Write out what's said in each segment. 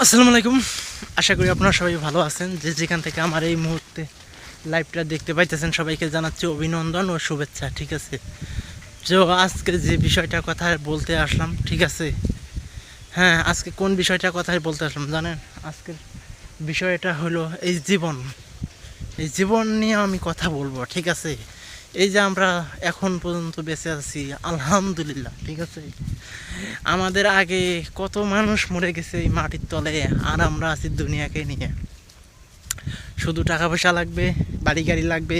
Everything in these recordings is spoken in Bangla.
আসসালামু আলাইকুম। আশা করি আপনারা সবাই ভালো আছেন। যে যেখান থেকে আমার এই মুহূর্তে লাইভটা দেখতে পাইতেছেন সবাইকে জানাচ্ছি অভিনন্দন ও শুভেচ্ছা। ঠিক আছে, তো আজকে যে বিষয়টার কথা বলতে আসলাম, ঠিক আছে, হ্যাঁ, আজকে কোন বিষয়টার কথাই বলতে আসলাম জানেন? আজকের বিষয়টা হলো এই জীবন নিয়ে আমি কথা বলবো। ঠিক আছে, এই যে আমরা এখন পর্যন্ত বেঁচে আছি আলহামদুলিল্লাহ। ঠিক আছে, আমাদের আগে কত মানুষ মরে গেছে এই মাটির তলে, আর আমরা আছি দুনিয়াকে নিয়ে। শুধু টাকা পয়সা লাগবে, বাড়ি গাড়ি লাগবে,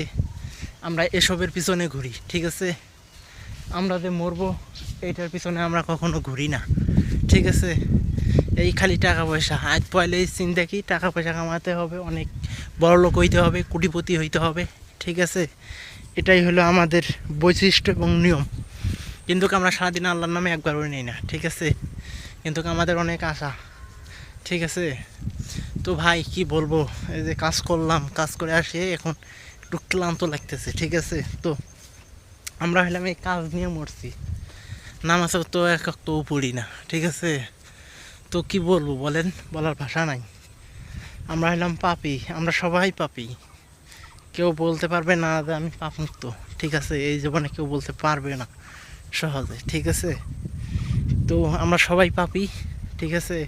আমরা এসবের পিছনে ঘুরি। ঠিক আছে, আমরা যে মরবো এইটার পিছনে আমরা কখনো ঘুরি না। ঠিক আছে, এই খালি টাকা পয়সা আজ পয়লে চিন্তা কি টাকা পয়সা কামাতে হবে, অনেক বড় লোক হইতে হবে, কোটিপতি হইতে হবে। ঠিক আছে, এটাই হলো আমাদের বৈশিষ্ট্য এবং নিয়ম। কিন্তু আমরা সারাদিন আল্লাহর নামে একবারও নিই না। ঠিক আছে, কিন্তু আমাদের অনেক আশা। ঠিক আছে, তো ভাই কি বলবো, এই যে কাজ করলাম, কাজ করে আসে এখন একটু ক্লান্ত লাগতেছে। ঠিক আছে, তো আমরা হলাম এই কাজ নিয়ে মরছি, নামাজও তো এক তো পড়ি না। ঠিক আছে, তো কি বলবো বলেন, বলার ভাষা নাই। আমরা হলাম পাপী, আমরা সবাই পাপী। কেউ বলতে পারবে না যে আমি পাপমুক্ত। ঠিক আছে, এই জীবনে কেউ বলতে পারবে না সহজে। ঠিক আছে, তো আমরা সবাই পাপী। ঠিক আছে,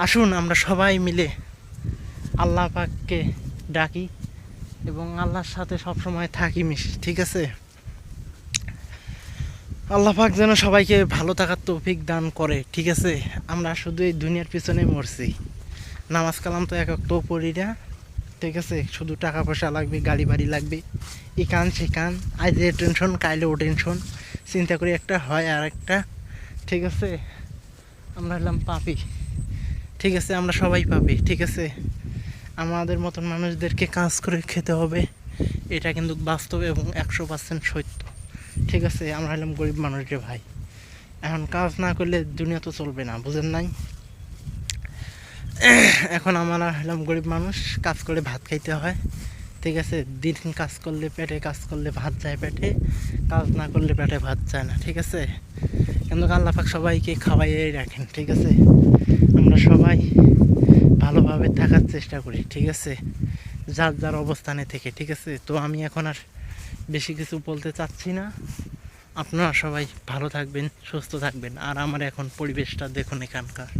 আসুন আমরা সবাই মিলে আল্লাহ পাককে ডাকি এবং আল্লাহর সাথে সবসময় থাকি মিশি। ঠিক আছে, আল্লাহ পাক যেন সবাইকে ভালো থাকার তৌফিক দান করে। ঠিক আছে, আমরা শুধু এই দুনিয়ার পিছনে মরছি, নামাজ কালাম তো এক তো পড়ি না। ঠিক আছে, শুধু টাকা পয়সা লাগবে, গাড়ি বাড়ি লাগবে, এখান সেখান, আজ এ টেনশন কাইলেও টেনশন, চিন্তা করি একটা হয় আর একটা। ঠিক আছে, আমরা হলাম পাপী। ঠিক আছে, আমরা সবাই পাপী। ঠিক আছে, আমাদের মতন মানুষদেরকে কাজ করে খেতে হবে, এটা কিন্তু বাস্তব এবং 100% সত্য। ঠিক আছে, আমরা হলাম গরিব মানুষ রে ভাই, এখন কাজ না করলে দুনিয়া তো চলবে না, বুঝেন নাই? এখন আমরা হলাম গরিব মানুষ, কাজ করে ভাত খাইতে হয়। ঠিক আছে, দিন কাজ করলে পেটে, কাজ করলে ভাত যায় পেটে, কাজ না করলে পেটে ভাত যায় না। ঠিক আছে, কিন্তু আল্লাহ পাক সবাইকে খাওয়াইয়েই রাখেন। ঠিক আছে, আমরা সবাই ভালোভাবে থাকার চেষ্টা করি। ঠিক আছে, যার যার অবস্থানে থেকে। ঠিক আছে, তো আমি এখন আর বেশি কিছু বলতে চাচ্ছি না। আপনারা সবাই ভালো থাকবেন, সুস্থ থাকবেন। আর আমার এখন পরিবেশটা দেখুন এখানকার।